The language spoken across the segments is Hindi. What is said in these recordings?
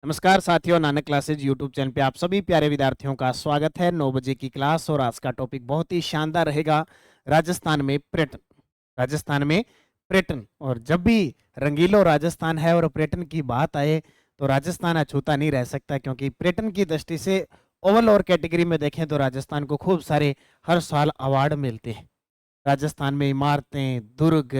नमस्कार साथियों, नानक क्लासेज यूट्यूब चैनल पे आप सभी प्यारे विद्यार्थियों का स्वागत है। 9 बजे की क्लास और आज का टॉपिक बहुत ही शानदार रहेगा। राजस्थान में पर्यटन। राजस्थान में पर्यटन, और जब भी रंगीलो राजस्थान है और पर्यटन की बात आए तो राजस्थान अछूता नहीं रह सकता, क्योंकि पर्यटन की दृष्टि से ओवरऑल और कैटेगरी में देखें तो राजस्थान को खूब सारे हर साल अवार्ड मिलते हैं। राजस्थान में इमारतें, दुर्ग,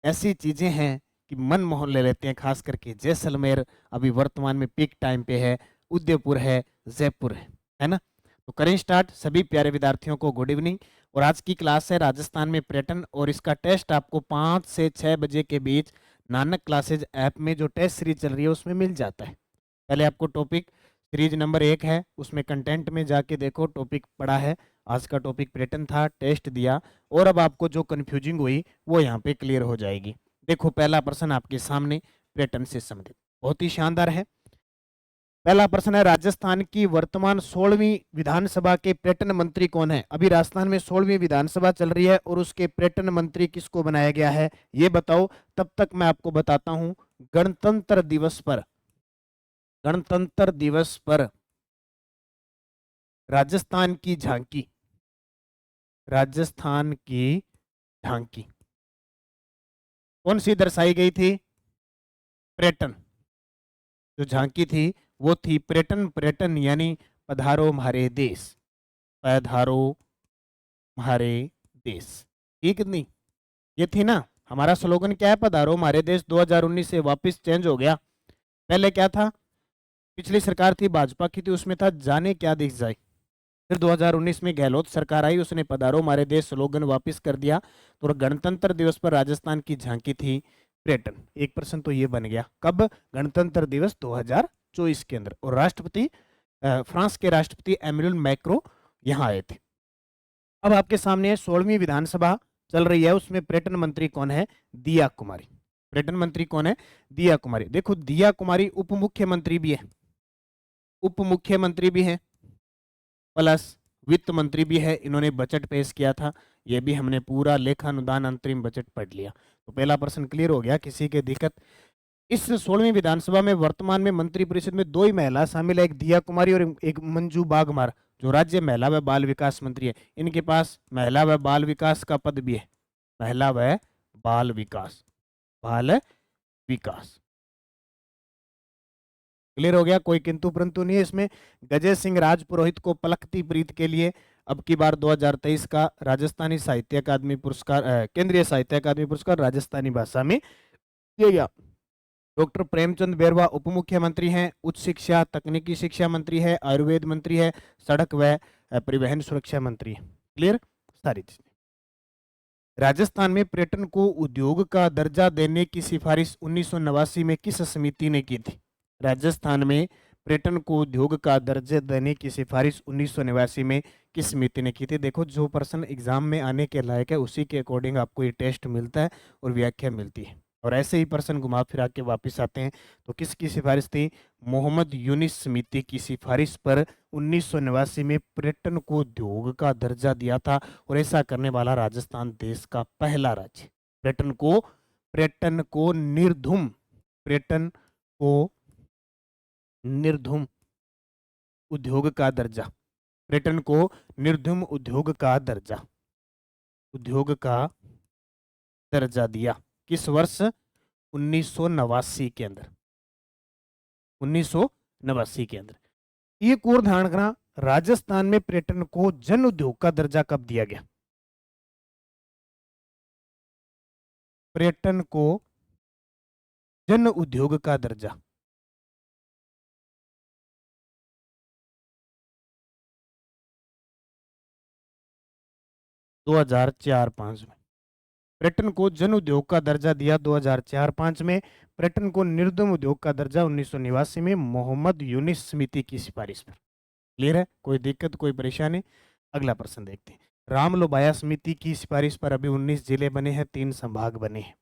ऐसी चीजें हैं कि मन मोह ले लेते हैं। खास करके जैसलमेर अभी वर्तमान में पीक टाइम पे है, उदयपुर है, जयपुर है ना। तो करें स्टार्ट। सभी प्यारे विद्यार्थियों को गुड इवनिंग। और आज की क्लास है राजस्थान में पर्यटन, और इसका टेस्ट आपको 5 से 6 बजे के बीच नानक क्लासेज ऐप में जो टेस्ट सीरीज चल रही है उसमें मिल जाता है। पहले आपको टॉपिक सीरीज नंबर 1 है, उसमें कंटेंट में जाके देखो, टॉपिक पढ़ा है। आज का टॉपिक पर्यटन था, टेस्ट दिया, और अब आपको जो कंफ्यूजिंग हुई वो यहाँ पे क्लियर हो जाएगी। देखो, पहला प्रश्न आपके सामने पर्यटन से संबंधित बहुत ही शानदार है। पहला प्रश्न है, राजस्थान की वर्तमान 16वीं विधानसभा के पर्यटन मंत्री कौन है? अभी राजस्थान में 16वीं विधानसभा चल रही है और उसके पर्यटन मंत्री किसको बनाया गया है ये बताओ। तब तक मैं आपको बताता हूं, गणतंत्र दिवस पर राजस्थान की झांकी, राजस्थान की झांकी कौन सी दर्शाई गई थी? पर्यटन। जो झांकी थी वो थी पर्यटन। पर्यटन यानी पधारो हमारे देश, पधारो हमारे देश, ठीक नहीं? ये थी ना। हमारा स्लोगन क्या है? पधारो हमारे देश। 2019 से वापस चेंज हो गया। पहले क्या था? पिछली सरकार थी, भाजपा की थी, उसमें था जाने क्या दिख जाए। फिर 2019 में गहलोत सरकार आई, उसने पधारो हमारे देश स्लोगन वापस कर दिया। तो गणतंत्र दिवस पर राजस्थान की झांकी थी पर्यटन। एक प्रश्न तो ये बन गया। कब? गणतंत्र दिवस 2024 के अंदर। और राष्ट्रपति, फ्रांस के राष्ट्रपति एमेनुएल मैक्रो यहाँ आए थे। अब आपके सामने 16वीं विधानसभा चल रही है, उसमें पर्यटन मंत्री कौन है? दिया कुमारी। पर्यटन मंत्री कौन है? दिया कुमारी। देखो, दिया कुमारी उप मुख्यमंत्री भी है, उप मुख्यमंत्री भी है, प्लस वित्त मंत्री भी है। इन्होंने बजट पेश किया था, ये भी हमने पूरा लेखानुदान अंतरिम बजट पढ़ लिया। तो पहला प्रश्न क्लियर हो गया, किसी के दिक्कत? इस 16वीं विधानसभा में वर्तमान में मंत्रिपरिषद में 2 ही महिला शामिल है, एक दिया कुमारी और एक मंजू बागमार, जो राज्य महिला व बाल विकास मंत्री है। इनके पास महिला व बाल विकास का पद भी है, महिला व बाल विकास, बाल विकास। क्लियर हो गया, कोई किंतु परंतु नहीं है इसमें। गजय सिंह राजपुरोहित को पलकती प्रीत के लिए अब की बार 2023 का राजस्थानी साहित्य अकादमी पुरस्कार, केंद्रीय साहित्य अकादमी पुरस्कार राजस्थानी भाषा में दिया गया। डॉक्टर प्रेमचंद बैरवा उप मुख्यमंत्री हैं, उच्च शिक्षा तकनीकी शिक्षा मंत्री है, आयुर्वेद मंत्री है, सड़क व परिवहन सुरक्षा मंत्री है। क्लियर सारी चीजें। राजस्थान में पर्यटन को उद्योग का दर्जा देने की सिफारिश 1989 में किस समिति ने की थी? राजस्थान में पर्यटन को उद्योग का दर्जा देने की सिफारिश 1989 में किस समिति ने की थी? देखो, जो प्रश्न एग्जाम में आने के लायक है उसी के अकॉर्डिंग आपको ये टेस्ट मिलता है और व्याख्या मिलती है, और ऐसे ही प्रश्न घुमा फिरा के वापस आते हैं। तो किसकी सिफारिश थी? मोहम्मद यूनिस समिति की सिफारिश पर 1989 में पर्यटन को उद्योग का दर्जा दिया था, और ऐसा करने वाला राजस्थान देश का पहला राज्य। पर्यटन को निर्धूम उद्योग का दर्जा, पर्यटन को निर्धूम उद्योग का दर्जा दिया किस वर्ष? 1989 के अंदर, 1989 के अंदर। एक और ध्यान रखना, राजस्थान में पर्यटन को जन उद्योग का दर्जा कब दिया गया? पर्यटन को जन उद्योग का दर्जा 2004-5 में। पर्यटन को जन उद्योग का दर्जा दिया 2004-5 में। पर्यटन को निर्धूम उद्योग का दर्जा 1989 में, मोहम्मद यूनिस समिति की सिफारिश पर। क्लियर है, कोई दिक्कत कोई परेशानी? अगला प्रश्न देखते हैं। रामलोबाया समिति की सिफारिश पर अभी 19 जिले बने हैं, 3 संभाग बने हैं।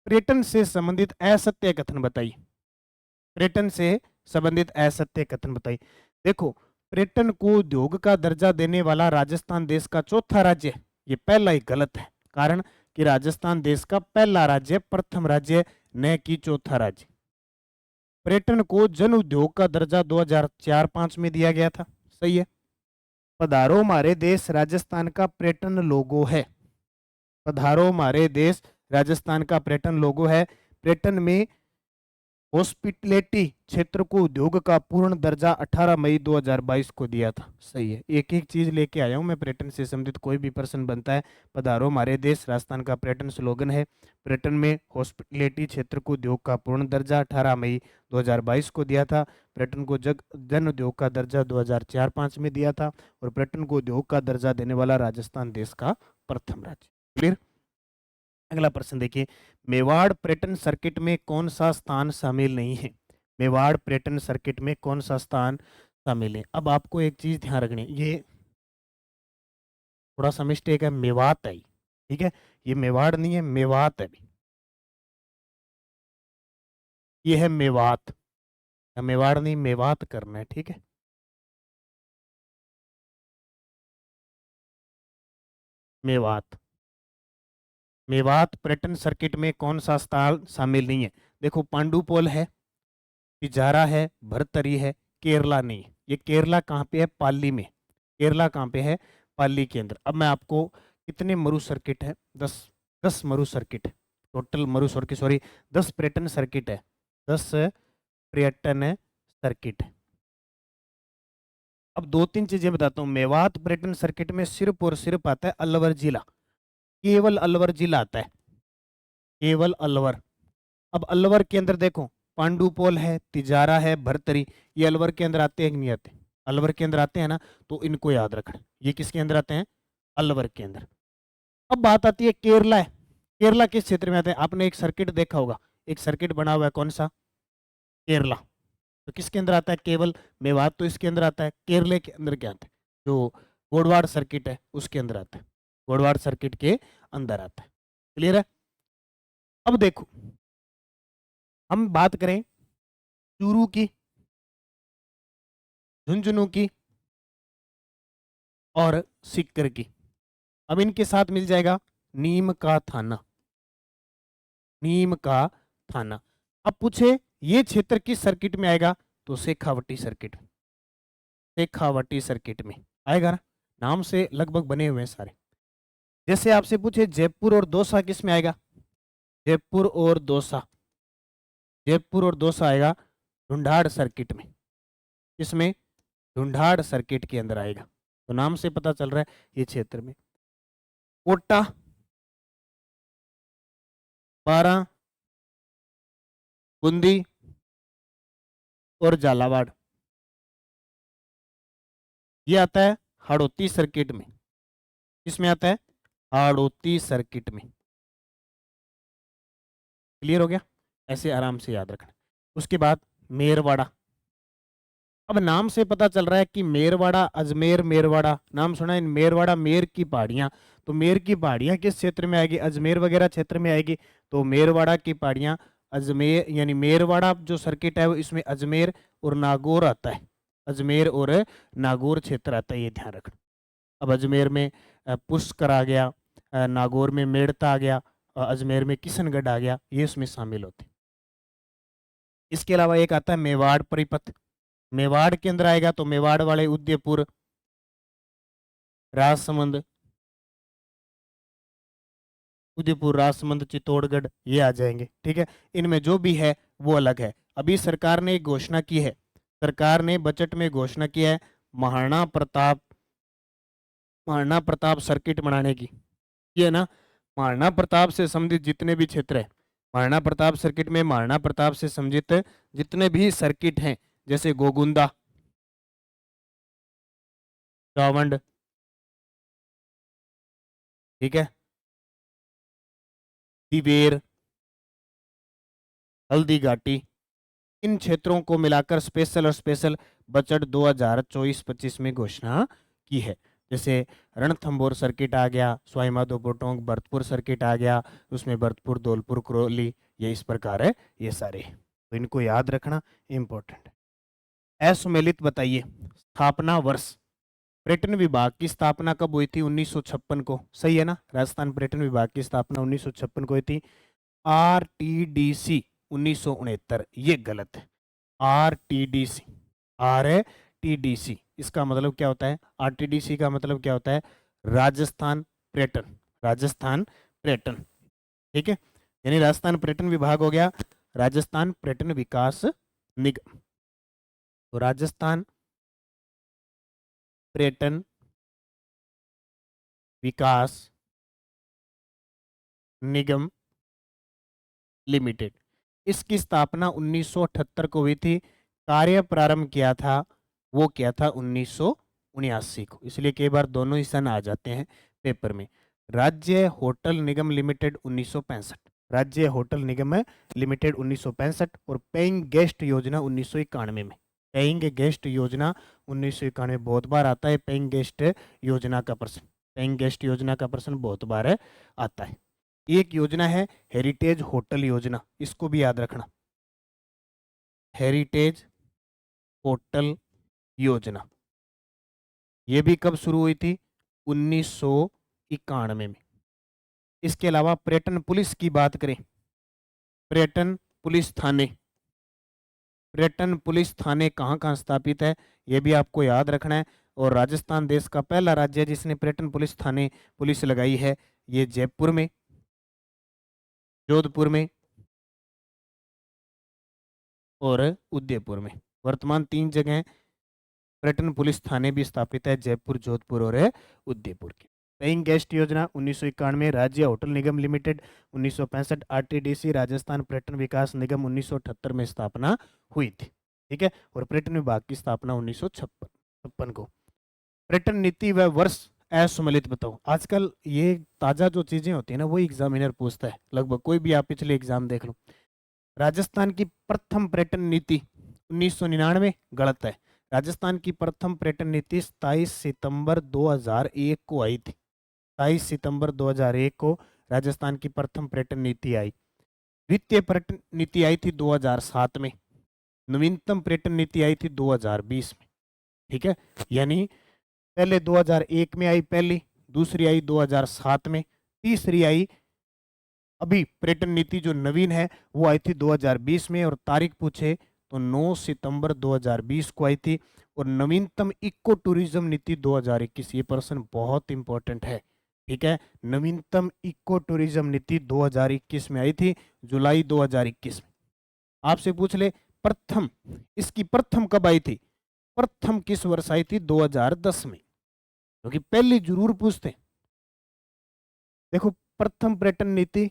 पर्यटन से संबंधित असत्य कथन बताइए। पर्यटन से संबंधित असत्य कथन बताइए। देखो, पर्यटन को उद्योग का दर्जा देने वाला राजस्थान देश का चौथा राज्य है, ये पहला ही गलत है। कारण कि राजस्थान देश का पहला राज्य, प्रथम राज्य, न कि चौथा राज्य। पर्यटन को जन उद्योग का दर्जा 2004-5 में दिया गया था। सही है। पधारो हमारे देश राजस्थान का पर्यटन लोगो है। पधारो हमारे देश राजस्थान का पर्यटन लोगो है। पर्यटन में हॉस्पिटलिटी क्षेत्र को उद्योग का पूर्ण दर्जा 18 मई 2022 को दिया था। सही है। एक एक चीज लेके आया हूं मैं, पर्यटन से संबंधित कोई भी प्रश्न बनता है। पधारो हमारे देश राजस्थान का पर्यटन स्लोगन है। पर्यटन में हॉस्पिटलिटी क्षेत्र को उद्योग का पूर्ण दर्जा 18 मई 2022 को दिया था। पर्यटन को जन उद्योग का दर्जा 2004-5 में दिया था। और पर्यटन को उद्योग का दर्जा देने वाला राजस्थान देश का प्रथम राज्य। क्लियर। अगला प्रश्न देखिए, मेवाड़ पर्यटन सर्किट में कौन सा स्थान शामिल नहीं है? मेवाड़ पर्यटन सर्किट में कौन सा स्थान शामिल है? अब आपको एक चीज ध्यान रखनी, ये थोड़ा सा मिस्टेक है, मेवात है। ठीक है, ये मेवाड़ नहीं है, मेवात है। ये है मेवात, मेवाड़ नहीं, मेवात करना है। ठीक है, मेवात। मेवात पर्यटन सर्किट में कौन सा स्थान शामिल नहीं है? देखो, पांडुपोल है, पिजारा है, भरतरी है, केरला नहीं। ये केरला कहाँ पे है? पाली में। केरला कहाँ पे है? पाली के अंदर। अब मैं आपको, कितने मरु सर्किट है? 10 मरु सर्किट टोटल, मरु सर्किट सॉरी 10 पर्यटन सर्किट है। 10 पर्यटन सर्किट। अब दो तीन चीजें बताता हूँ। मेवात पर्यटन सर्किट में सिर्फ और सिर्फ आता है अलवर जिला, केवल अलवर जिला आता है, केवल अलवर। अब अलवर के अंदर देखो, पांडुपोल है, तिजारा है, भरतरी, ये अलवर के अंदर आते हैं कि नहीं आते? अलवर के अंदर आते हैं ना, तो इनको याद रखना। ये किसके अंदर आते हैं? अलवर के अंदर। अब बात आती है केरला है। केरला किस क्षेत्र में आते हैं? आपने एक सर्किट देखा होगा, एक सर्किट बना हुआ है, कौन सा? केरला। तो किसके अंदर आता है? केवल। मेवात तो इसके अंदर आता है। केरले के अंदर क्या आता है? जो गोडवाड़ सर्किट है उसके अंदर आता है, गोडवाड़ सर्किट के अंदर आता है। क्लियर है। अब देखो, हम बात करें चूरू की, झुंझुनू की और सीकर की। अब इनके साथ मिल जाएगा नीम का थाना, नीम का थाना। अब पूछे ये क्षेत्र किस सर्किट में आएगा? तो शेखावटी सर्किट, शेखावटी सर्किट में आएगा ना। नाम से लगभग बने हुए हैं सारे। जैसे आपसे पूछे जयपुर और दौसा किस में आएगा? जयपुर और दौसा, जयपुर और दौसा आएगा ढूंढाड़ सर्किट में। किसमें? ढूंढाड़ सर्किट के अंदर आएगा। तो नाम से पता चल रहा है ये क्षेत्र में। कोटा, बारां, बूंदी और झालावाड़, ये आता है हाड़ौती सर्किट में। किसमें आता है? हाड़ौती सर्किट में। क्लियर हो गया? ऐसे आराम से याद रखना। उसके बाद मेरवाड़ा। अब नाम से पता चल रहा है कि मेरवाड़ा, अजमेर मेरवाड़ा, नाम सुना है मेरवाड़ा, मेर की पहाड़ियां। तो मेर की पहाड़ियां किस क्षेत्र में आएगी? अजमेर वगैरह क्षेत्र में आएगी। तो मेरवाड़ा की पहाड़ियां अजमेर, यानी मेरवाड़ा जो सर्किट है वो इसमें अजमेर और नागौर आता है। अजमेर और नागौर क्षेत्र आता है, ये ध्यान रखना। अब अजमेर में पुष्कर आ गया, नागौर में मेड़ता आ गया, अजमेर में किशनगढ़ आ गया, ये उसमें शामिल होते हैं। इसके अलावा एक आता है मेवाड़ परिपथ। मेवाड़ के अंदर आएगा तो मेवाड़ वाले उदयपुर, राजसमंद, उदयपुर, राजसमंद, चित्तौड़गढ़, ये आ जाएंगे। ठीक है, इनमें जो भी है वो अलग है। अभी सरकार ने एक घोषणा की है, सरकार ने बजट में घोषणा की है महाराणा प्रताप, महाराणा प्रताप सर्किट बनाने की। ये ना, महाराणा प्रताप से संबंधित जितने भी क्षेत्र है, महाराणा प्रताप सर्किट में महाराणा प्रताप से संबंधित जितने भी सर्किट हैं, जैसे गोगुंदा, चावंड, ठीक है, दिवेर, हल्दी घाटी, इन क्षेत्रों को मिलाकर स्पेशल और स्पेशल बजट 2024-25 में घोषणा की है। जैसे रणथंभौर सर्किट आ गया, सवाई माधोपुर टोंक भरतपुर सर्किट आ गया, उसमें भरतपुर, धौलपुर, करौली, ये इस प्रकार है ये सारे। तो इनको याद रखना इंपॉर्टेंट है। असुमेलित बताइए स्थापना वर्ष। पर्यटन विभाग की स्थापना कब हुई थी? 1956 को। सही है ना, राजस्थान पर्यटन विभाग की स्थापना 1956 को हुई थी। RTDC 1969, ये गलत है। RTDC, RTDC इसका मतलब क्या होता है? RTDC का मतलब क्या होता है? राजस्थान पर्यटन, राजस्थान पर्यटन, ठीक है, यानी राजस्थान पर्यटन विभाग हो गया राजस्थान पर्यटन विकास निगम। तो राजस्थान पर्यटन विकास निगम लिमिटेड, इसकी स्थापना 1978 को हुई थी। कार्य प्रारंभ किया था वो किया था 1979 को, इसलिए कई बार दोनों ही सन आ जाते हैं पेपर में। राज्य होटल निगम लिमिटेड 1965, राज्य होटल निगम लिमिटेड 1965, और पेइंग गेस्ट योजना 1991 में। पेइंग गेस्ट योजना 1991 बहुत बार आता है। पेइंग गेस्ट योजना का प्रश्न, पेइंग गेस्ट योजना का प्रश्न बहुत बार आता है। एक योजना है हेरिटेज होटल योजना, इसको भी याद रखना। हेरिटेज होटल योजना ये भी कब शुरू हुई थी? 1991 में। इसके अलावा पर्यटन पुलिस की बात करें, पर्यटन पुलिस थाने, पर्यटन पुलिस थाने कहाँ कहाँ स्थापित है ये भी आपको याद रखना है। और राजस्थान देश का पहला राज्य है जिसने पर्यटन पुलिस थाने पुलिस लगाई है, ये जयपुर में, जोधपुर में और उदयपुर में। वर्तमान 3 जगह पर्यटन पुलिस थाने भी स्थापित है, जयपुर, जोधपुर और उदयपुर के। पेइंग गेस्ट योजना 1991, राज्य होटल निगम लिमिटेड 1965, RTDC राजस्थान पर्यटन विकास निगम 1978 में स्थापना हुई थी, ठीक है। और पर्यटन विभाग की स्थापना 1956 को। पर्यटन नीति व वर्ष असम्मिलित बताओ। आजकल ये ताजा जो चीजें होती है ना, वो एग्जामिनर पूछता है लगभग, कोई भी आप पिछले एग्जाम देख लो। राजस्थान की प्रथम पर्यटन नीति 1999 गलत है। राजस्थान की प्रथम पर्यटन नीति 27 सितंबर 2001 को आई थी। 27 सितंबर 2001 को राजस्थान की प्रथम पर्यटन नीति आई। द्वितीय पर्यटन नीति आई थी 2007 में। नवीनतम पर्यटन नीति आई थी 2020 में, ठीक है। यानी पहले 2001 में आई पहली, दूसरी आई 2007 में, तीसरी आई अभी पर्यटन नीति जो नवीन है वो आई थी 2020 में। और तारीख पूछे तो 9 सितंबर 2020 को आई थी। और नवीनतम इको टूरिज्म नीति 2021, ये प्रश्न बहुत इंपॉर्टेंट है, ठीक है। नवीनतम इको टूरिज्म नीति 2021 में आई थी, जुलाई 2021 में। आपसे पूछ ले प्रथम, इसकी प्रथम कब आई थी? प्रथम किस वर्ष आई थी? 2010 में, क्योंकि पहली जरूर पूछते हैं। देखो, प्रथम पर्यटन नीति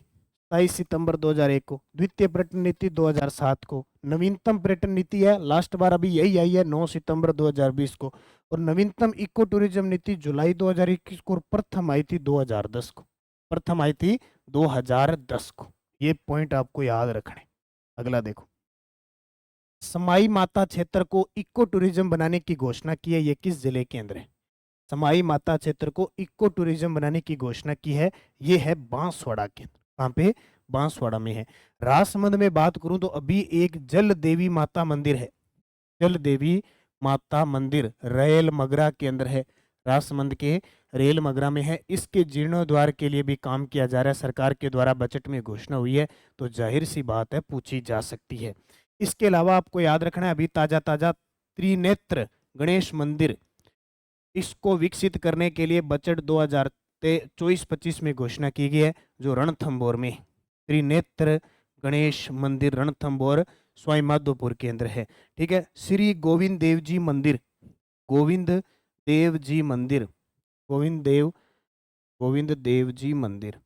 27 सितंबर 2001 को, द्वितीय पर्यटन नीति 2007 को, नवीनतम पर्यटन नीति है लास्ट बार अभी यही आई है 9 सितंबर 2020 को, और नवीनतम इको टूरिज्म नीति जुलाई 2021 को, और प्रथम आई थी 2010 को, प्रथम आई थी 2010 को। ये पॉइंट आपको याद रखने। अगला देखो, समाई माता क्षेत्र को इको टूरिज्म बनाने की घोषणा की है, ये किस जिले के अंदर है? समाई माता क्षेत्र को इको टूरिज्म बनाने की घोषणा की है, ये है बांसवाड़ा के अंदर। कहाँ पे? बांसवाड़ा में है। राजसमंद में बात करूं तो अभी एक जल देवी माता मंदिर है, जल देवी माता मंदिर रेल मगरा के अंदर है, राजसमंद के रेल मगरा में है। इसके जीर्णोद्धार के लिए भी काम किया जा रहा है, सरकार के द्वारा बजट में घोषणा हुई है, तो जाहिर सी बात है पूछी जा सकती है। इसके अलावा आपको याद रखना है अभी ताजा ताजा त्रिनेत्र गणेश मंदिर, इसको विकसित करने के लिए बजट 2024-25 में घोषणा की गई है, जो रणथंभौर में त्रिनेत्र गणेश मंदिर रणथंभौर स्वाई माधोपुर के अंदर है, ठीक है। श्री गोविंद देव जी मंदिर, गोविंद देव जी मंदिर, गोविंद देव जी मंदिर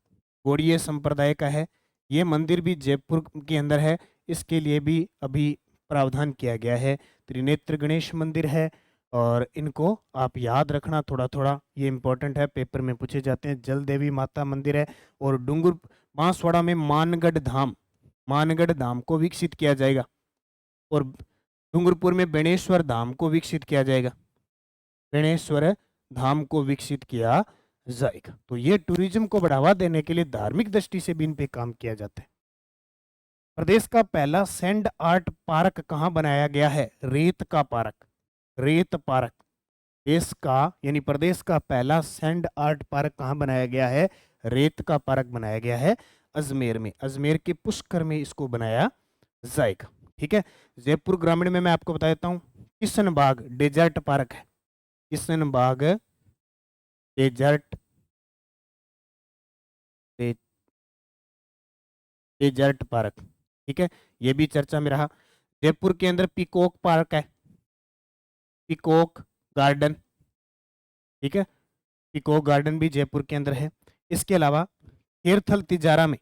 गौड़ीय संप्रदाय का है। ये मंदिर भी जयपुर के अंदर है, इसके लिए भी अभी प्रावधान किया गया है। त्रिनेत्र गणेश मंदिर है, और इनको आप याद रखना थोड़ा थोड़ा, ये इंपॉर्टेंट है, पेपर में पूछे जाते हैं। जल देवी माता मंदिर है। और डूंगर बांसवाड़ा में मानगढ़ धाम, मानगढ़ धाम को विकसित किया जाएगा, और डूंगरपुर में बेणेश्वर धाम को विकसित किया जाएगा, बेणेश्वर धाम को विकसित किया जाएगा। तो ये टूरिज्म को बढ़ावा देने के लिए धार्मिक दृष्टि से भी इन पे काम किया जाता है। प्रदेश का पहला सैंड आर्ट पार्क कहाँ बनाया गया है? रेत का पार्क, रेत पार्क। देश का यानी प्रदेश का पहला सैंड आर्ट पार्क कहाँ बनाया गया है? रेत का पार्क बनाया गया है अजमेर में, अजमेर के पुष्कर में इसको बनाया जाएगा। ठीक है। जयपुर ग्रामीण में मैं आपको बता देता हूँ, किशन बाग डेजर्ट पार्क है, किशन बाग डेजर्ट डेजर्ट पार्क, ठीक है, ये भी चर्चा में रहा। जयपुर के अंदर पीकॉक पार्क है, पीकॉक गार्डन, ठीक है, पीकॉक गार्डन भी जयपुर के अंदर है। इसके अलावा खेरथल तिजारा में,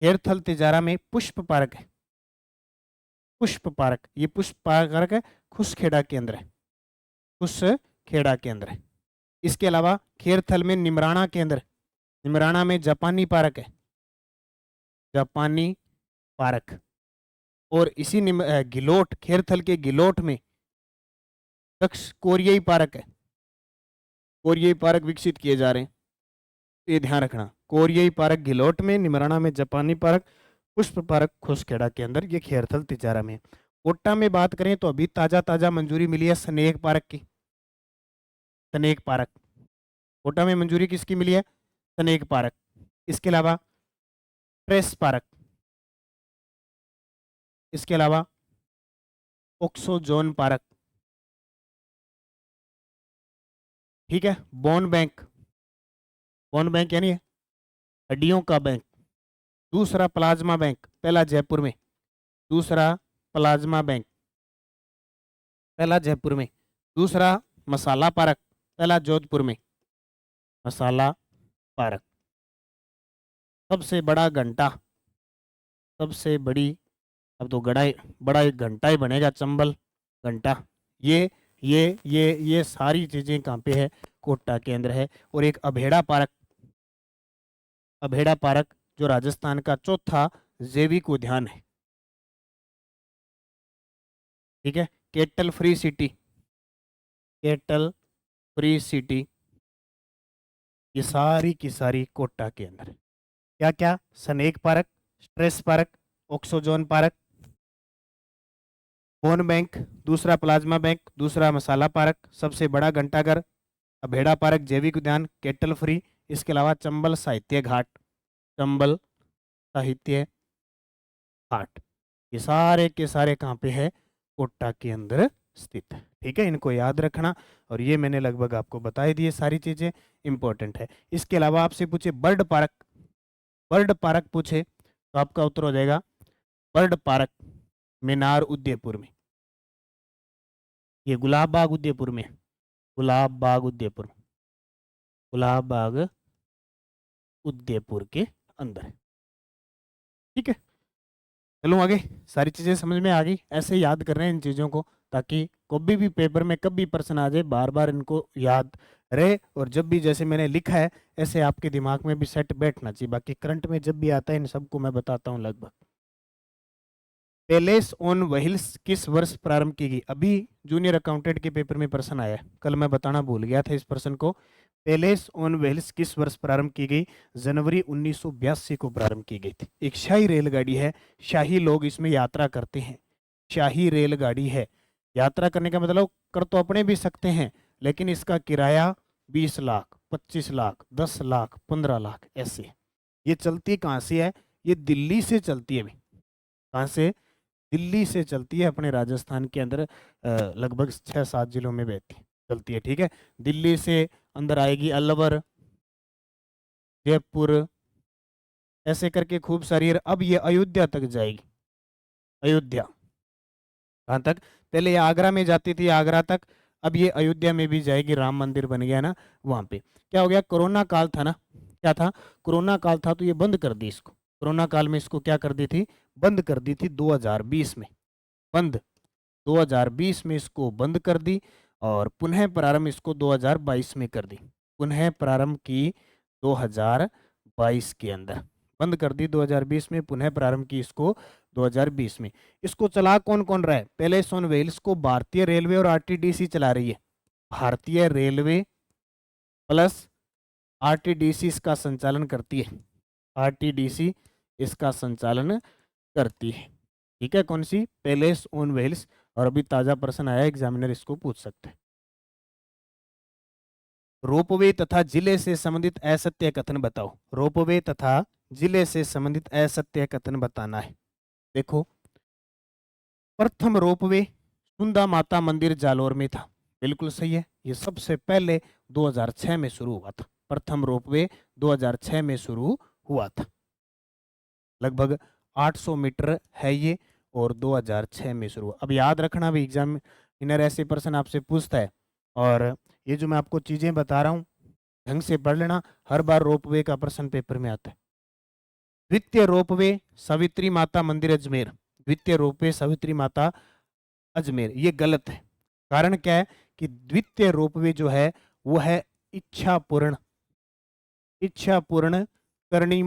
खेरथल तिजारा में पुष्प पार्क है, पुष्प पार्क, ये पुष्प पार्क है, खुसखेड़ा के अंदर है, खुसखेड़ा के अंदर है। इसके अलावा खेरथल में निमराना के अंदर, निमराना में जापानी पार्क है, जापानी पार्क। और इसी गिलोट, खेरथल के गिलोट में दक्ष कोरियाई पार्क है, कोरियाई पार्क विकसित किए जा रहे हैं, ये ध्यान रखना। कोरियाई पार्क गिलोट में, निमराना में जापानी पार्क, पुष्प पार्क खुसखेड़ा के अंदर, ये खेरथल तिजारा में। कोटा में बात करें तो अभी ताजा ताजा मंजूरी मिली है स्नेक पार्क की, स्नेक पार्क, कोटा में मंजूरी किसकी मिली है? Snake park. इसके अलावा प्रेस पार्क, इसके अलावा ऑक्सोजोन पार्क, ठीक है। बोन बैंक, बोन बैंक यानी हड्डियों का बैंक। दूसरा प्लाज्मा बैंक, पहला जयपुर में, दूसरा प्लाज्मा बैंक, पहला जयपुर में। दूसरा मसाला पार्क, पहला जोधपुर में, मसाला पार्क। सबसे बड़ा घंटा, सबसे बड़ी, अब तो बड़ा एक घंटा ही बनेगा, चंबल घंटा। ये सारी चीजें कहाँ पे है? कोटा के अंदर है। और एक अभेड़ा पार्क, अभेड़ा पार्क जो राजस्थान का चौथा जैविक उद्यान है, ठीक है। Kettle free city, kettle free city, ये सारी की सारी कोटा के अंदर है। क्या क्या? स्नेक पार्क, स्ट्रेस पार्क, ऑक्सोजोन पार्क, बोन बैंक, दूसरा प्लाज्मा बैंक, दूसरा मसाला पार्क, सबसे बड़ा घंटाघर, अभेड़ा पार्क जैविक उद्यान, केटल फ्री। इसके अलावा चंबल साहित्य घाट, चंबल साहित्य घाट, ये सारे के सारे कहाँ पे है? कोटा के अंदर स्थित है, ठीक है। इनको याद रखना। और ये मैंने लगभग आपको बता ही दिए, सारी चीजें इंपॉर्टेंट है। इसके अलावा आपसे पूछे बर्ड पार्क, बर्ड पार्क पूछे तो आपका उत्तर हो जाएगा बर्ड पार्क मीनार उदयपुर में, ये गुलाब बाग उदयपुर में, गुलाब बाग उदयपुर, गुलाब बाग उदयपुर के अंदर है, ठीक है। चलो आगे, सारी चीजें समझ में आ गई। ऐसे याद कर रहे हैं इन चीजों को, ताकि कभी भी पेपर में कभी प्रश्न आ जाए, बार बार इनको याद रहे। और जब भी जैसे मैंने लिखा है ऐसे आपके दिमाग में भी सेट बैठना चाहिए। बाकी करंट में जब भी आता है इन सबको मैं बताता हूँ लगभग। पैलेस ऑन व्हील्स किस वर्ष प्रारंभ की गई? अभी जूनियर अकाउंटेंट के पेपर में प्रश्न आया है, कल मैं बताना भूल गया था इस प्रश्न को। पैलेस ऑन व्हील्स किस वर्ष प्रारंभ की गई? जनवरी 1982 को प्रारंभ की गई थी। एक शाही रेलगाड़ी है, शाही लोग इसमें यात्रा करते हैं, शाही रेलगाड़ी है। यात्रा करने का मतलब कर तो अपने भी सकते हैं, लेकिन इसका किराया 20 लाख, 25 लाख, 10 लाख, 15 लाख ऐसे है। ये चलती कहाँ से है? ये दिल्ली से चलती है। अभी कहाँ से? दिल्ली से चलती है, अपने राजस्थान के अंदर लगभग 6-7 जिलों में बहती चलती है, ठीक है। दिल्ली से अंदर आएगी अलवर, जयपुर, ऐसे करके खूब सारी। अब ये अयोध्या तक जाएगी, अयोध्या। कहाँ तक? पहले ये आगरा में जाती थी, आगरा तक। अब ये अयोध्या में भी जाएगी, राम मंदिर बन गया ना वहाँ पे। क्या हो गया? कोरोना काल था ना, क्या था? कोरोना काल था तो ये बंद कर दी इसको। कोरोना काल में इसको क्या कर दी थी? बंद कर दी थी 2020 में, बंद 2020 में इसको बंद कर दी। और पुनः प्रारंभ इसको 2022 में कर दी, पुनः प्रारंभ की 2022 के अंदर, बंद कर दी 2020 में, पुनः प्रारंभ की इसको 2020 में। इसको चला कौन कौन रहा है? पैलेस ऑन व्हील्स को भारतीय रेलवे और आरटीडीसी चला रही है। भारतीय रेलवे प्लस आरटीडीसी इसका संचालन करती है, आरटीडीसी इसका संचालन करती है, ठीक है। कौन सी? Palace on wheels. और अभी ताजा प्रश्न आया, एग्जामिनर इसको पूछ सकते हैं। रोपवे तथा जिले से संबंधित असत्य कथन बताओ। रोपवे तथा जिले से संबंधित असत्य कथन बताना है। देखो, प्रथम रोपवे सुंदा माता मंदिर जालोर में था। बिल्कुल सही है, ये सबसे पहले 2006 में शुरू हुआ था। प्रथम रोपवे 2006 में शुरू हुआ था। लगभग 800 मीटर है ये और 2006 में शुरू। अब याद रखना भी, एग्जाम इनर ऐसे पर्सन आपसे पूछता है, और ये जो मैं आपको चीजें बता रहा हूँ ढंग से पढ़ लेना, हर बार रोपवे का प्रश्न पेपर में आता है। द्वितीय रोपवे सावित्री माता मंदिर अजमेर, द्वितीय रोपवे सावित्री माता अजमेर, ये गलत है। कारण क्या है कि द्वितीय रोपवे जो है वो है इच्छापूर्ण करणी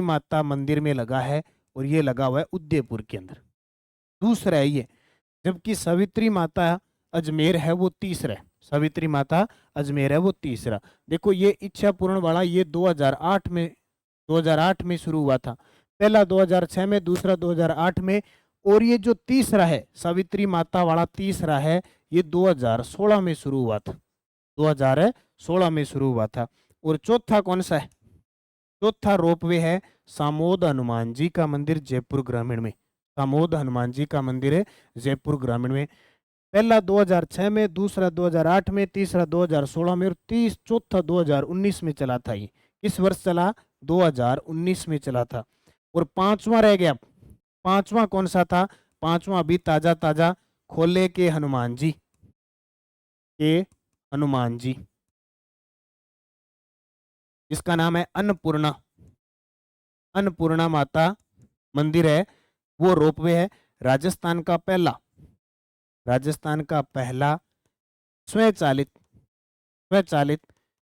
माता मंदिर में लगा है, और ये लगा हुआ है उदयपुर के अंदर। दूसरा है ये, जबकि सावित्री माता अजमेर है वो तीसरा है। सावित्री माता अजमेर है वो तीसरा। देखो ये इच्छापूर्ण वाला ये 2008 में शुरू हुआ था। पहला 2006 में, दूसरा 2008 में, और ये जो तीसरा है सावित्री माता वाला तीसरा है ये 2016 में शुरू हुआ था। 2016 में शुरू हुआ था। और चौथा कौन सा है? चौथा रोपवे है सामोद हनुमान जी का मंदिर जयपुर ग्रामीण में। सामोद हनुमान जी का मंदिर है जयपुर ग्रामीण में। पहला 2006 में, दूसरा 2008 में, तीसरा 2016 में, और चौथा 2019 में चला था। ये किस वर्ष चला? 2019 में चला था। और पांचवा रह गया। पांचवा कौन सा था? पांचवा अभी ताजा ताजा खोले के हनुमान जी जिसका नाम है अन्नपूर्णा माता मंदिर है, वो रोपवे है। राजस्थान का पहला स्वचालित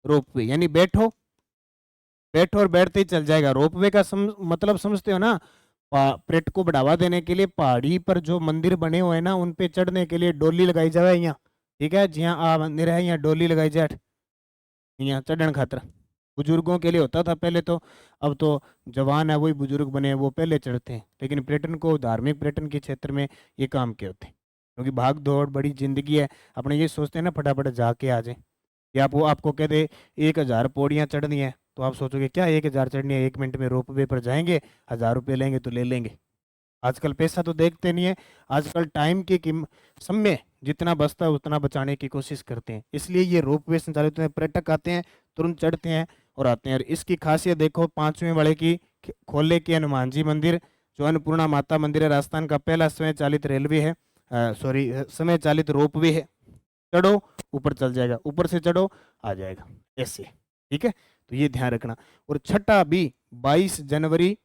रोपवे, यानी बैठो और बैठते ही चल जाएगा। रोपवे का मतलब समझते हो ना? पर्यटक को बढ़ावा देने के लिए पहाड़ी पर जो मंदिर बने हुए हैं ना, उन पे चढ़ने के लिए डोली लगाई जाए यहाँ। ठीक है, जी हाँ, मंदिर है यहाँ डोली लगाई जाए यहाँ चढ़ने खातर। बुजुर्गों के लिए होता था पहले तो, अब तो जवान है वही बुजुर्ग बने वो पहले चढ़ते हैं। लेकिन पर्यटन को, धार्मिक पर्यटन के क्षेत्र में ये काम के होते हैं, क्योंकि भाग दौड़ बड़ी जिंदगी है। अपने ये सोचते हैं ना फटाफट जाके आ जाए। या वो आपको कह दे 1000 पौड़ियाँ चढ़नी है, तो आप सोचोगे क्या 1000 चढ़नी है, 1 मिनट में रोपवे पर जाएंगे, 1000 रुपये लेंगे तो ले लेंगे। आजकल पैसा तो देखते नहीं है, आजकल टाइम की समय जितना बचता है उतना बचाने की कोशिश करते हैं। इसलिए ये रोपवे संचालित होते हैं, पर्यटक आते हैं, तुरंत चढ़ते हैं और आते हैं। और इसकी खासियत देखो, 5वें वाले की, खोले के हनुमान जी मंदिर जो अन्नपूर्णा माता मंदिर है, राजस्थान का पहला स्वचालित रेलवे है, स्वचालित रोपवे है। चढ़ो ऊपर चल जाएगा, ऊपर से चढ़ो आ जाएगा ऐसे। ठीक है, तो ये ध्यान रखना। और छठा भी 22 जनवरी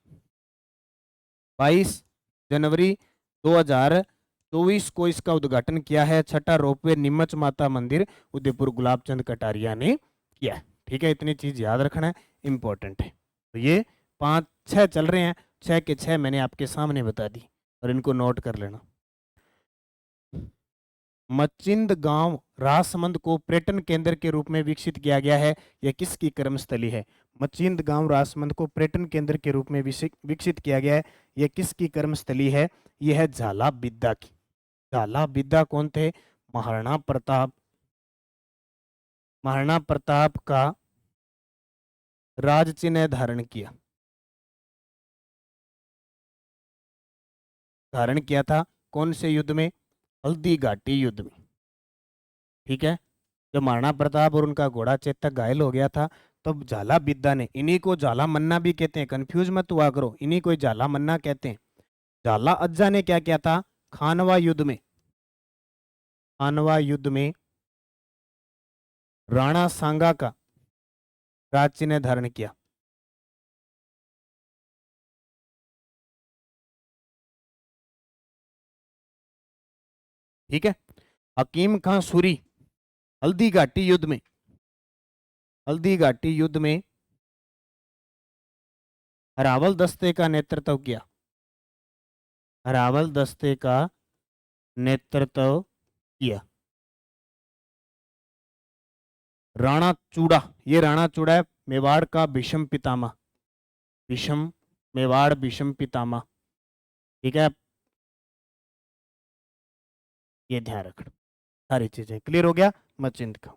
2024 को इसका उद्घाटन किया है। छठा रोपवे नीमच माता मंदिर उदयपुर गुलाबचंद कटारिया ने किया। ठीक है, इतनी चीज याद रखना है, इंपॉर्टेंट है। तो ये 5-6 चल रहे हैं, 6 के 6 मैंने आपके सामने बता दी और इनको नोट कर लेना। मचिंद गांव राजसमंद को पर्यटन केंद्र के रूप में विकसित किया गया है, यह किसकी कर्मस्थली है? मचिंद गांव राजसमंद को पर्यटन केंद्र के रूप में विकसित किया गया है, यह किसकी कर्मस्थली है? यह है झाला बिद्दा की। झाला बिद्दा कौन थे? महाराणा प्रताप का राज चिन्ह धारण किया था कौन से युद्ध में? हल्दी घाटी युद्ध में। ठीक है, जब महाराणा प्रताप और उनका घोड़ा चेतक घायल हो गया था, तब झाला बिद्दा ने, इन्हीं को झाला मन्ना भी कहते हैं, कंफ्यूज मत हुआ करो, इन्हीं को झाला मन्ना कहते हैं। झाला अज्जा ने क्या किया था? खानवा युद्ध में राणा सांगा का राज चिन्ह धारण किया। ठीक है, हकीम खां सूरी हल्दी घाटी युद्ध में अरावल दस्ते का नेतृत्व किया। राणा चूड़ा, ये राणा चूड़ा है मेवाड़ का भीष्म पितामह। ठीक है, ये ध्यान रखना। सारी चीजें क्लियर हो गया। मचिंद का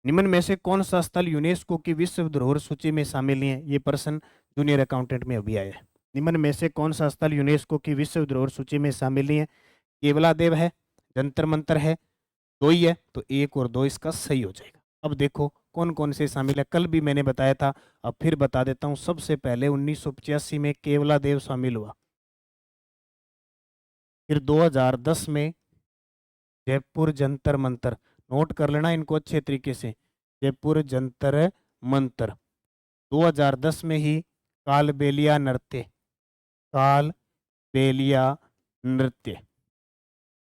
निम्न में से कौन सा स्थल यूनेस्को की विश्व धरोहर सूची में शामिल नहीं है? ये प्रश्न जूनियर अकाउंटेंट में अभी आया है। निम्न में से कौन सा स्थल यूनेस्को की विश्व धरोहर सूची में शामिल नहीं है? केवलादेव है, जंतर मंतर है, दो ही है, तो 1 और 2 इसका सही हो जाएगा। अब देखो कौन कौन से शामिल है, कल भी मैंने बताया था, अब फिर बता देता हूं। सबसे पहले 1985 में केवलादेव शामिल हुआ, फिर 2010 में जयपुर जंतर मंतर, नोट कर लेना इनको अच्छे तरीके से, जयपुर जंतर मंतर। 2010 में ही कालबेलिया नृत्य, कालबेलिया नृत्य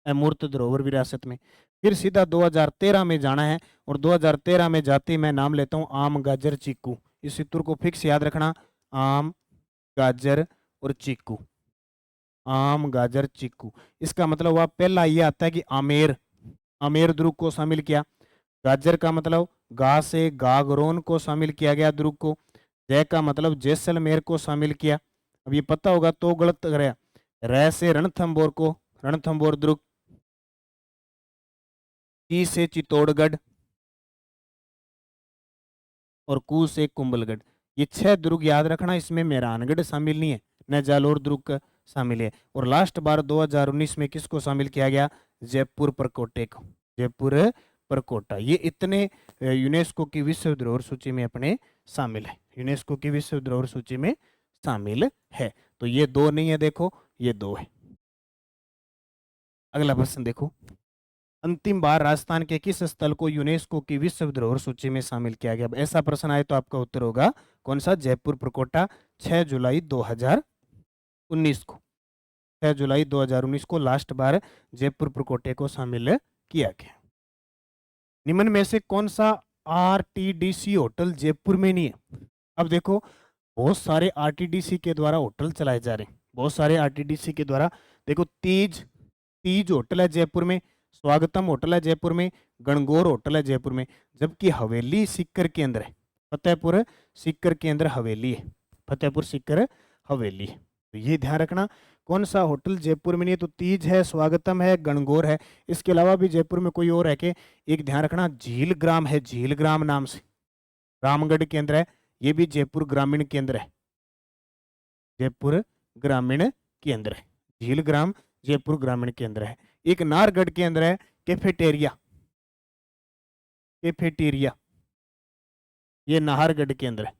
अमूर्त धरोहर विरासत में। फिर सीधा 2013 में जाना है, और 2013 में जाते मैं नाम लेता हूं आम, गाजर, चीकू। इस सूत्र को फिक्स याद रखना, आम, गाजर और चीकू, आम, गाजर, चीकू। इसका मतलब हुआ पहला ये आता है कि आमेर, आमेर द्रुग को शामिल किया। गाजर का मतलब गा से गागरोन को शामिल किया गया द्रुग को। जय का मतलब जैसलमेर को शामिल किया। अब ये पता होगा तो गलत कराया। रै से रणथंबोर को, रणथंबोर द्रुग। ची से चित्तौड़गढ़, और कू से कुंभलगढ़। ये 6 दुर्ग याद रखना, इसमें मेहरानगढ़ शामिल नहीं है, न जालोर दुर्ग का शामिल है। और लास्ट बार 2019 में किसको शामिल किया गया? जयपुर परकोटे को, जयपुर परकोटा। ये इतने यूनेस्को की विश्व धरोहर सूची में अपने शामिल है, यूनेस्को की विश्व धरोहर सूची में शामिल है। तो ये 2 नहीं है, देखो ये 2 है। अगला प्रश्न देखो, अंतिम बार राजस्थान के किस स्थल को यूनेस्को की विश्व धरोहर सूची में शामिल किया गया? ऐसा प्रश्न आए तो आपका उत्तर होगा कौन सा? जयपुर परकोटा, 6 जुलाई 2019 को, 6 जुलाई 2019 को लास्ट बार जयपुर परकोटे को शामिल किया गया। निम्न में से कौन सा आरटीडीसी होटल जयपुर में नहीं है? अब देखो बहुत सारे आरटीडीसी के द्वारा होटल चलाए जा रहे हैं, बहुत सारे आरटीडीसी के द्वारा। देखो तीज, तीज होटल है जयपुर में, स्वागतम होटल है जयपुर में, गणगौर होटल है जयपुर में। जबकि हवेली सीकर के अंदर है, फतेहपुर सीकर के अंदर हवेली है, फतेहपुर सीकर हवेली है। तो ये ध्यान रखना कौन सा होटल जयपुर में नहीं है। तो तीज है, स्वागतम है, गणगौर है। इसके अलावा भी जयपुर में कोई और है कि? एक ध्यान रखना, झील ग्राम है, झील ग्राम नाम से, रामगढ़ के अंदर है, ये भी जयपुर ग्रामीण के अंदर है, जयपुर ग्रामीण के अंदर है, झील ग्राम जयपुर ग्रामीण के अंदर है। एक नाहरगढ़ के अंदर है कैफेटेरिया, कैफेटेरिया, ये नाहरगढ़ के अंदर है,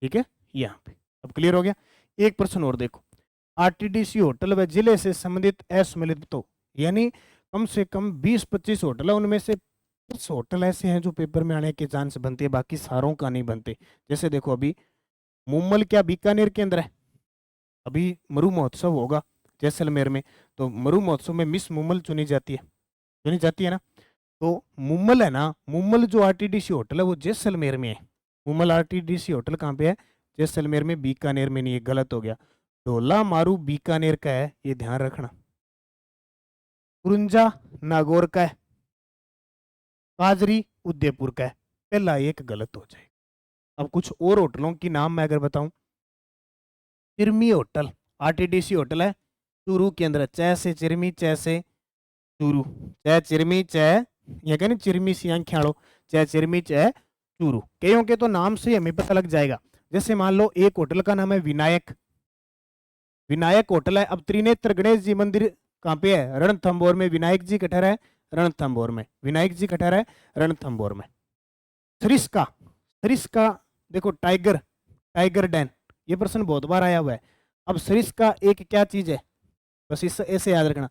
ठीक है यहाँ पे। अब क्लियर हो गया। एक प्रश्न और देखो, आरटीडीसी होटल व जिले से संबंधित असम्मिलित, तो यानी कम से कम 20-25 होटल है, उनमें से कुछ होटल ऐसे हैं जो पेपर में आने के चांस बनते हैं, बाकी सारों का नहीं बनते। जैसे देखो अभी मुम्मल क्या बीकानेर के अंदर है, अभी मरु महोत्सव होगा जैसलमेर में, तो मरु महोत्सव में मिस मुम्मल चुनी जाती है ना। तो मुम्मल है ना, मुम्मल जो आरटीडीसी होटल है वो जैसलमेर में है। मुम्मल आरटीडीसी होटल कहाँ पे है? जैसलमेर में, बीकानेर में नहीं है, गलत हो गया। ढोला मारू बीकानेर का है, ये ध्यान रखना। कुरुंजा नागौर का है, काजरी उदयपुर का है, पहला एक गलत हो जाएगा। अब कुछ और होटलों की नाम मैं अगर बताऊं, चिरमी होटल आरटीडीसी होटल है चूरू के अंदर, च से चिरमी, च से चूरू, च चिरमी, च ये कहने चिरमी सियांग ख्यालो, च चिरमी, च चूरू। कईयों के तो नाम से हमें पता लग जाएगा। जैसे मान लो एक होटल का नाम है विनायक, विनायक होटल है। अब त्रिनेत्र गणेश जी मंदिर कहाँ पे है? रणथंबोर में। विनायक जी कठहर है रणथंबोर में, विनायक जी कठहर है रणथंबोर में। सरिस्का, सरिस्का देखो टाइगर, टाइगर डैन, ये प्रश्न बहुत बार आया हुआ है। अब सरिस्का एक क्या चीज है? बस इस ऐसे याद रखना,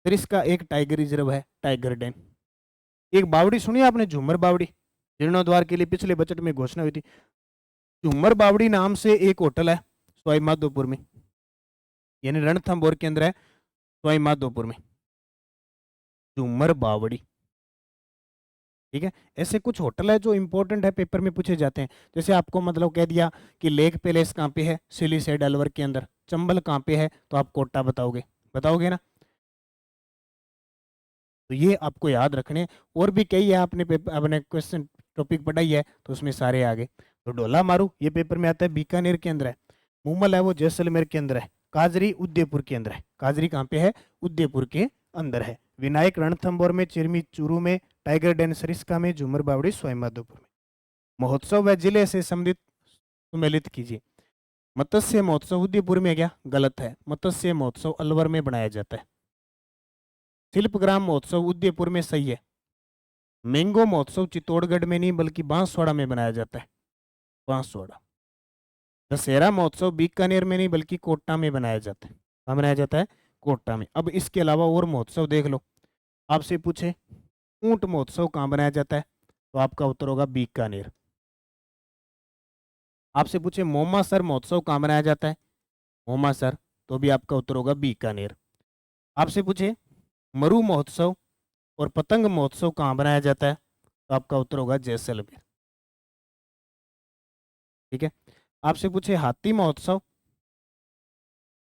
सरिस्का एक टाइगर रिजर्व है, टाइगर डैन। एक बावड़ी सुनी आपने, झूमर बावड़ी, जीर्णोद्वार के लिए पिछले बजट में घोषणा हुई थी। झूमर बावड़ी नाम से एक होटल है सवाई माधोपुर में, यानी रणथंबोर के अंदर है, सवाई माधोपुर में, झूमर बावड़ी, ठीक है। ऐसे कुछ होटल है जो इंपॉर्टेंट है, पेपर में पूछे जाते हैं। जैसे आपको मतलब कह दिया कि लेक पैलेस कहाँ पे है? सिलीसेड अलवर के अंदर। चंबल कहाँ पे है? तो आप कोटा बताओगे, बताओगे ना। तो ये आपको याद रखने, और भी कई है, आपने पेपर अपने क्वेश्चन टॉपिक पढ़ाई है तो उसमें सारे आ गए। तो ढोला मारू ये पेपर में आता है, बीकानेर के अंदर है। मुमल है वो जैसलमेर के अंदर है। काजरी उदयपुर के अंदर है, काजरी कहाँ पे है? उदयपुर के अंदर है। विनायक रणथंबोर में, चिरमी चूरू में, टाइगर डैन सरिस्का में, झूमर बावड़ी सवाई माधोपुर में। महोत्सव व जिले से संबंधित सुमेलित कीजिए। मत्स्य महोत्सव उदयपुर में क्या गलत है, मत्स्य महोत्सव अलवर में बनाया जाता है। शिल्पग्राम महोत्सव उदयपुर में सही है। मैंगो महोत्सव चित्तौड़गढ़ में नहीं बल्कि बांसवाड़ा में बनाया जाता है, बांसवाड़ा। दशहरा महोत्सव बीकानेर में नहीं बल्कि कोटा में बनाया जाता है, कहाँ बनाया जाता है, कोटा में। अब इसके अलावा और महोत्सव देख लो। आपसे पूछे ऊंट महोत्सव कहाँ बनाया जाता है, तो आपका उत्तर होगा बीकानेर। आपसे पूछे मोमासर महोत्सव कहाँ बनाया जाता है, मोमासर, तो भी आपका उत्तर होगा बीकानेर। आपसे पूछे मरु महोत्सव और पतंग महोत्सव कहाँ बनाया जाता है, तो आपका उत्तर होगा जैसलमेर। ठीक है। आपसे पूछे हाथी महोत्सव,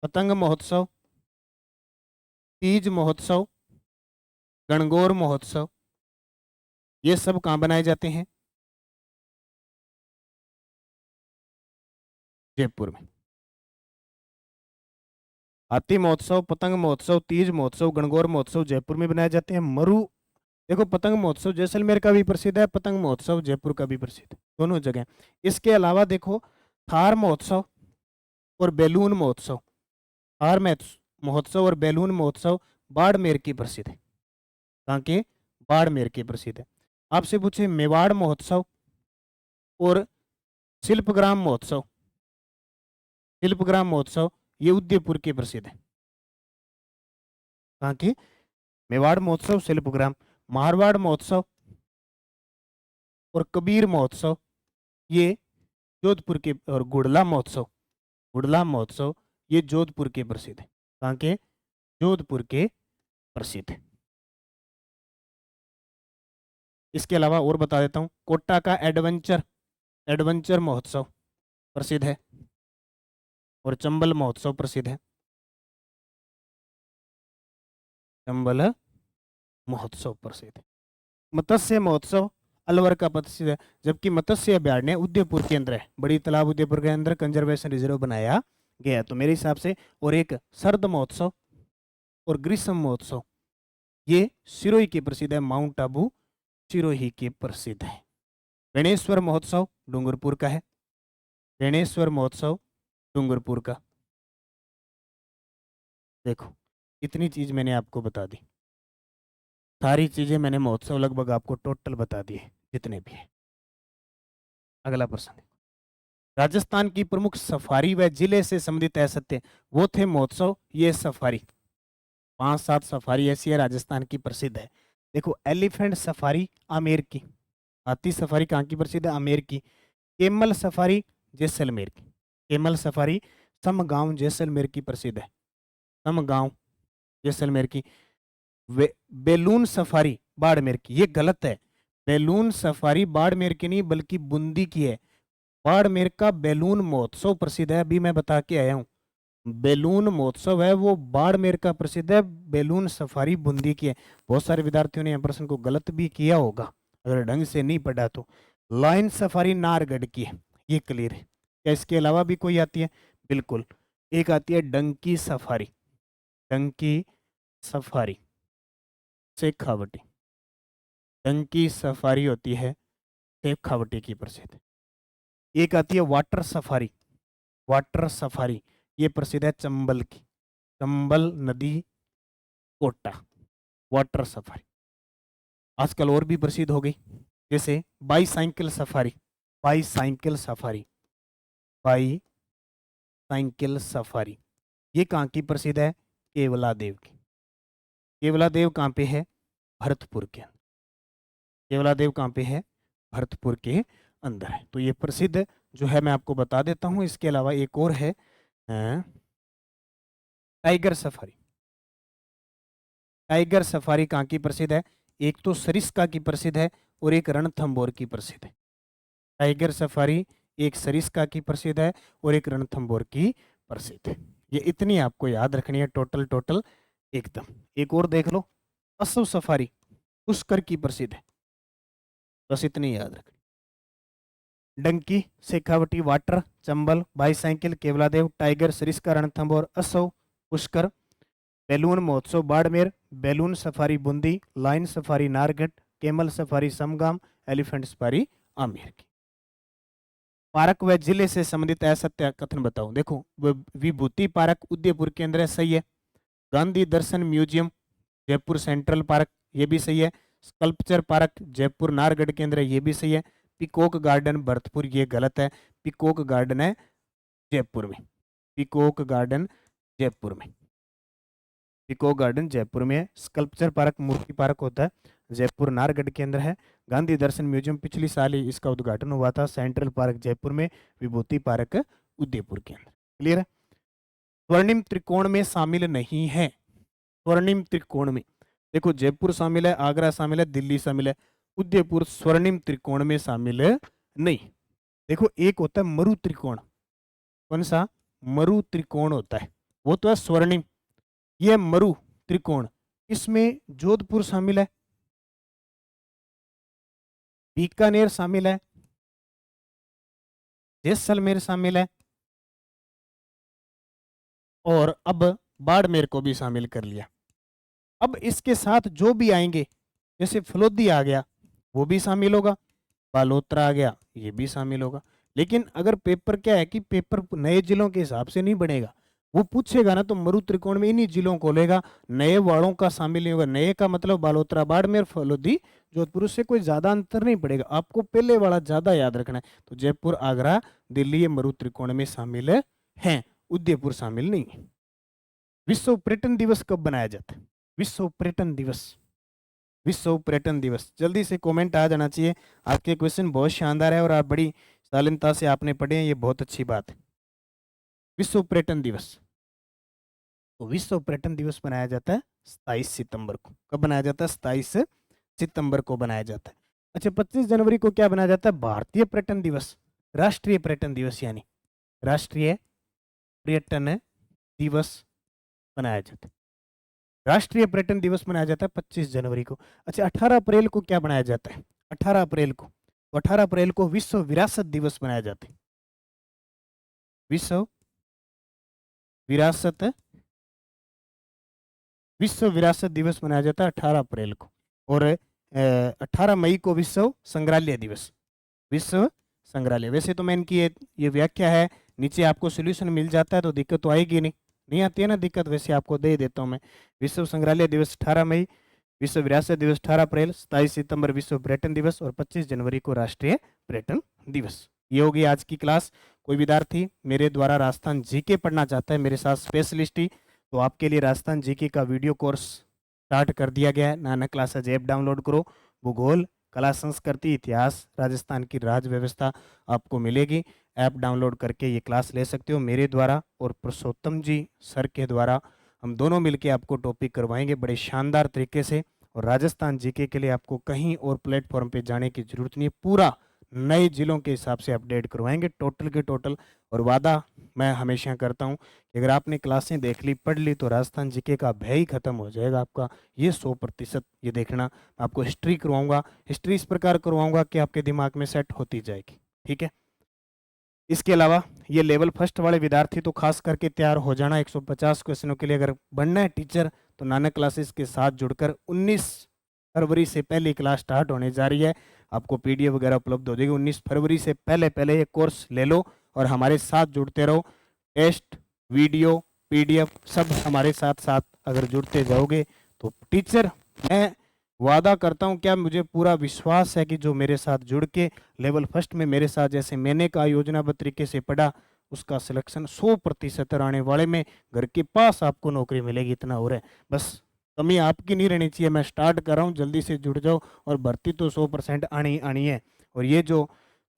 पतंग महोत्सव, तीज महोत्सव, गणगौर महोत्सव, ये सब कहाँ बनाए जाते हैं, जयपुर में। हाथी महोत्सव, पतंग महोत्सव, तीज महोत्सव, गणगौर महोत्सव जयपुर में बनाए जाते हैं। मरु, देखो पतंग महोत्सव जैसलमेर का भी प्रसिद्ध है, पतंग महोत्सव जयपुर का भी प्रसिद्ध है, दोनों जगह। इसके अलावा देखो थार महोत्सव और बैलून महोत्सव, थार महोत्सव और बैलून महोत्सव बाड़मेर की प्रसिद्ध है, कहाँ के, बाड़मेर की प्रसिद्ध है। आपसे पूछे मेवाड़ महोत्सव और शिल्पग्राम महोत्सव, शिल्पग्राम महोत्सव ये उदयपुर के प्रसिद्ध है, कहाँ की, मेवाड़ महोत्सव, शिल्पग्राम। मारवाड़ महोत्सव और कबीर महोत्सव ये जोधपुर के, और गुड़ला महोत्सव, गुड़ला महोत्सव ये जोधपुर के प्रसिद्ध है, कहाँ के, जोधपुर के प्रसिद्ध है। इसके अलावा और बता देता हूँ, कोटा का एडवेंचर, एडवेंचर महोत्सव प्रसिद्ध है और चंबल महोत्सव प्रसिद्ध है, चंबल महोत्सव प्रसिद्ध है। मत्स्य महोत्सव अलवर का प्रसिद्ध है, जबकि मत्स्य अभ्यारण्य उदयपुर के अंदर है, बड़ी तालाब उदयपुर के अंदर कंजर्वेशन रिजर्व बनाया गया। तो मेरे हिसाब से, और एक सर्द महोत्सव और ग्रीष्म महोत्सव ये सिरोही के प्रसिद्ध है, माउंट आबू सिरोही के प्रसिद्ध है। गणेश्वर महोत्सव डूंगरपुर का है, गणेश्वर महोत्सव डूंगरपुर का। देखो इतनी चीज मैंने आपको बता दी, सारी चीजें मैंने महोत्सव लगभग आपको टोटल बता दिए जितने भी है। अगला प्रश्न, राजस्थान की प्रमुख सफारी व जिले से संबंधित है सत्य, वो थे महोत्सव, ये सफारी। 5-7 सफारी ऐसी है राजस्थान की प्रसिद्ध है। देखो एलिफेंट सफारी आमेर की, हाथी सफारी कहाँ की प्रसिद्ध है, आमेर की। केमल सफारी जैसलमेर की, केमल सफारी समगांव जैसलमेर की प्रसिद्ध है, समगांव जैसलमेर की। बैलून सफारी बाड़मेर की, ये गलत है, बैलून सफारी बाड़मेर की नहीं बल्कि बूंदी की है। बाड़मेर का बैलून महोत्सव प्रसिद्ध है, अभी मैं बता के आया हूँ, बैलून महोत्सव है वो बाड़मेर का प्रसिद्ध है, बैलून सफारी बूंदी की है। बहुत सारे विद्यार्थियों ने यह प्रश्न को गलत भी किया होगा अगर ढंग से नहीं पढ़ा तो। लाइन सफारी नारगढ़ की है, ये क्लियर है। क्या इसके अलावा भी कोई आती है, बिल्कुल, एक आती है donkey safari, donkey safari Shekhawati, donkey safari होती है शेखावटी की प्रसिद्ध। एक आती है वाटर सफारी, वाटर सफारी ये प्रसिद्ध है चंबल की, चंबल नदी कोटा, वाटर सफारी। आजकल और भी प्रसिद्ध हो गई, जैसे bicycle safari, bicycle safari, bicycle safari ये कहाँ की प्रसिद्ध है, केवला देव की। केवला देव कहाँ पे है, भरतपुर के अंदर, केवला देव कहाँ पे है, भरतपुर के अंदर है। तो ये प्रसिद्ध जो है मैं आपको बता देता हूँ। इसके अलावा एक और है टाइगर सफारी, टाइगर सफारी कहाँ की प्रसिद्ध है, एक तो सरिस्का की प्रसिद्ध है और एक रणथंभौर की प्रसिद्ध है। टाइगर सफारी एक सरिस्का की प्रसिद्ध है और एक रणथंभौर की प्रसिद्ध है। ये इतनी आपको याद रखनी है टोटल एकदम। एक और देख लो, असव सफारी पुष्कर की प्रसिद्ध है, बस इतनी याद रखनी। Donkey Shekhawati water Chambal bicycle Keoladeo tiger Sariska Ranthambore असव पुष्कर। बैलून महोत्सव Barmer, balloon safari Bundi, lion safari Nahargarh, camel safari समगाम, एलिफेंट सफारी आमेर की। पार्क व जिले से संबंधित असत्य कथन बताओ। देखो विभूति पार्क उदयपुर के अंदर है, सही है। गांधी दर्शन म्यूजियम जयपुर सेंट्रल पार्क, ये भी सही है। स्कल्पचर पार्क जयपुर नारगढ़ के अंदर है, ये भी सही है। पीकॉक गार्डन भरतपुर, ये गलत है। पीकॉक गार्डन है जयपुर में, पीकॉक गार्डन जयपुर में, पीकॉक गार्डन जयपुर में है। स्कल्पचर पार्क मूर्ति पार्क होता है, जयपुर नारगढ़ के अंदर है। गांधी दर्शन म्यूजियम पिछली साल ही इसका उद्घाटन हुआ था, सेंट्रल पार्क जयपुर में, विभूति पार्क उदयपुर के अंदर। क्लियर है। स्वर्णिम त्रिकोण में शामिल नहीं है, स्वर्णिम त्रिकोण में देखो जयपुर शामिल है, आगरा शामिल है, दिल्ली शामिल है, उदयपुर स्वर्णिम त्रिकोण में शामिल नहीं। देखो एक होता है मरु त्रिकोण, कौन सा? मरु त्रिकोण होता है, वो तो है स्वर्णिम। यह मरु त्रिकोण, इसमें जोधपुर शामिल है, बीकानेर शामिल है, जैसलमेर शामिल है, और अब बाड़मेर को भी शामिल कर लिया। अब इसके साथ जो भी आएंगे, जैसे फलोदी आ गया वो भी शामिल होगा, बालोतरा आ गया ये भी शामिल होगा। लेकिन अगर पेपर क्या है कि पेपर नए जिलों के हिसाब से नहीं बनेगा, वो पूछेगा ना तो मरु त्रिकोण में इन्हीं जिलों को लेगा, नए वालों का शामिल नहीं होगा। नए का मतलब बालोतरा बाड़मेर फलोदी जोधपुर, उससे कोई ज्यादा अंतर नहीं पड़ेगा, आपको पहले वाला ज्यादा याद रखना है। तो जयपुर आगरा दिल्ली ये मरु त्रिकोण में शामिल है, उदयपुर शामिल नहीं है। विश्व पर्यटन दिवस कब बनाया जाता है? विश्व पर्यटन दिवस, विश्व पर्यटन दिवस, जल्दी से कमेंट आ जाना चाहिए। आपके क्वेश्चन बहुत शानदार है और आप बड़ी शालीनता से आपने पढ़े हैं, ये बहुत अच्छी बात है। विश्व पर्यटन दिवस, तो विश्व पर्यटन दिवस बनाया जाता है 27 सितंबर को। कब बनाया जाता है? 27 सितंबर को बनाया जाता है। अच्छा 25 जनवरी को क्या बनाया जाता है? भारतीय पर्यटन दिवस, राष्ट्रीय पर्यटन दिवस, यानी राष्ट्रीय पर्यटन दिवस बनाया जाता है। राष्ट्रीय पर्यटन दिवस मनाया जाता है 25 जनवरी को। अच्छा 18 अप्रैल को क्या बनाया जाता है? 18 अप्रैल को, तो 18 अप्रैल को विश्व विरासत दिवस मनाया जाता है। विश्व विरासत, विश्व विरासत दिवस मनाया जाता है 18 अप्रैल को। और 18 मई को विश्व संग्रहालय दिवस, विश्व संग्रहालय। वैसे तो मैं इनकी ये व्याख्या है, नीचे आपको सोल्यूशन मिल जाता है तो दिक्कत तो आएगी नहीं आती है ना दिक्कत, वैसे आपको दे देता हूँ मैं। विश्व संग्रहालय दिवस 18 मई, विश्व विरासत दिवस 18 अप्रैल, 27 सितंबर विश्व पर्यटन दिवस और 25 जनवरी को राष्ट्रीय पर्यटन दिवस। ये होगी आज की क्लास। कोई विद्यार्थी मेरे द्वारा राजस्थान जीके पढ़ना चाहता है, मेरे साथ स्पेशलिस्ट ही, तो आपके लिए राजस्थान जीके का वीडियो कोर्स स्टार्ट कर दिया गया है। नानक क्लासेज ऐप डाउनलोड करो, भूगोल, कला, संस्कृति, इतिहास, राजस्थान की राज व्यवस्था आपको मिलेगी। ऐप डाउनलोड करके ये क्लास ले सकते हो। मेरे द्वारा और पुरुषोत्तम जी सर के द्वारा हम दोनों मिलके आपको टॉपिक करवाएंगे बड़े शानदार तरीके से। और राजस्थान जीके के लिए आपको कहीं और प्लेटफॉर्म पे जाने की जरूरत नहीं है, पूरा नए जिलों के हिसाब से अपडेट करवाएंगे टोटल के टोटल। और वादा मैं हमेशा करता हूं कि अगर आपने क्लासें देख ली, पढ़ ली, तो राजस्थान जीके का भय ही खत्म हो जाएगा आपका, ये 100%। ये देखना, आपको हिस्ट्री करवाऊंगा, हिस्ट्री इस प्रकार करवाऊंगा कि आपके दिमाग में सेट होती जाएगी, ठीक है। इसके अलावा ये लेवल फर्स्ट वाले विद्यार्थी तो खास करके तैयार हो जाना 150 क्वेश्चनों के लिए। अगर बनना है टीचर तो नानक क्लासेस के साथ जुड़कर 19 फरवरी से पहले क्लास स्टार्ट होने जा रही है। आपको पीडीएफ वगैरह उपलब्ध हो जाएगी। 19 फरवरी से पहले ये कोर्स ले लो और हमारे साथ जुड़ते रहो। टेस्ट, वीडियो, पीडीएफ सब हमारे साथ साथ अगर जुड़ते जाओगे तो टीचर, मैं वादा करता हूं, क्या मुझे पूरा विश्वास है कि जो मेरे साथ जुड़ के लेवल फर्स्ट में मेरे साथ जैसे मैंने कहा योजनाबद्ध तरीके से पढ़ा, उसका सिलेक्शन 100% आने वाले में घर के पास आपको नौकरी मिलेगी, इतना हो रहा है। बस कमी आपकी नहीं रहनी चाहिए। मैं स्टार्ट कर रहा हूँ, जल्दी से जुड़ जाओ और भर्ती तो 100% आनी है। और ये जो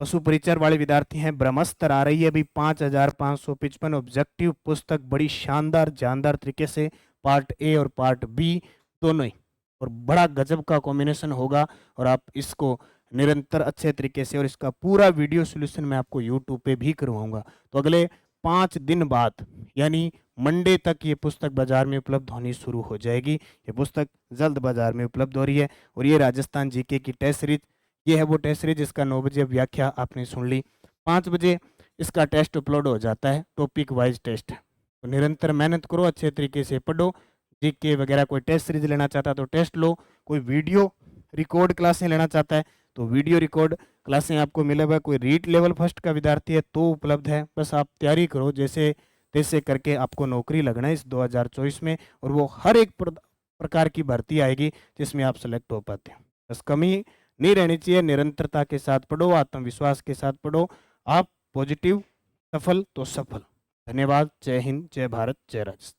पशु परिचर वाले विद्यार्थी हैं, ब्रह्मस्त्र आ रही है अभी 5555 ऑब्जेक्टिव पुस्तक, बड़ी शानदार जानदार तरीके से पार्ट ए और पार्ट बी दोनों ही, और बड़ा गजब का कॉम्बिनेशन होगा। और आप इसको निरंतर अच्छे तरीके से, और इसका पूरा वीडियो सोल्यूशन मैं आपको यूट्यूब पे भी करवाऊंगा। तो अगले 5 दिन बाद यानी मंडे तक ये पुस्तक बाजार में उपलब्ध होनी शुरू हो जाएगी। ये पुस्तक जल्द बाजार में उपलब्ध हो रही है। और ये राजस्थान जीके की टेस्ट सीरीज, ये है वो टेस्ट सीरीज जिसका 9 बजे व्याख्या आपने सुन ली, 5 बजे इसका टेस्ट अपलोड हो जाता है, टॉपिक वाइज टेस्ट। तो निरंतर मेहनत करो, अच्छे तरीके से पढ़ो। जीके वगैरह कोई टेस्ट सीरीज लेना चाहता है तो टेस्ट लो, कोई वीडियो रिकॉर्ड क्लासें लेना चाहता है तो वीडियो रिकॉर्ड क्लासें आपको मिले हुआ, कोई रीट लेवल फर्स्ट का विद्यार्थी है तो उपलब्ध है। बस आप तैयारी करो, जैसे तैसे करके आपको नौकरी लगना है इस 2024 में, और वो हर एक प्रकार की भर्ती आएगी जिसमें आप सेलेक्ट हो पाते हैं। बस कमी नहीं रहनी चाहिए, निरंतरता के साथ पढ़ो, आत्मविश्वास के साथ पढ़ो, आप पॉजिटिव, सफल तो सफल। धन्यवाद। जय हिंद, जय भारत, जय राजस्थान।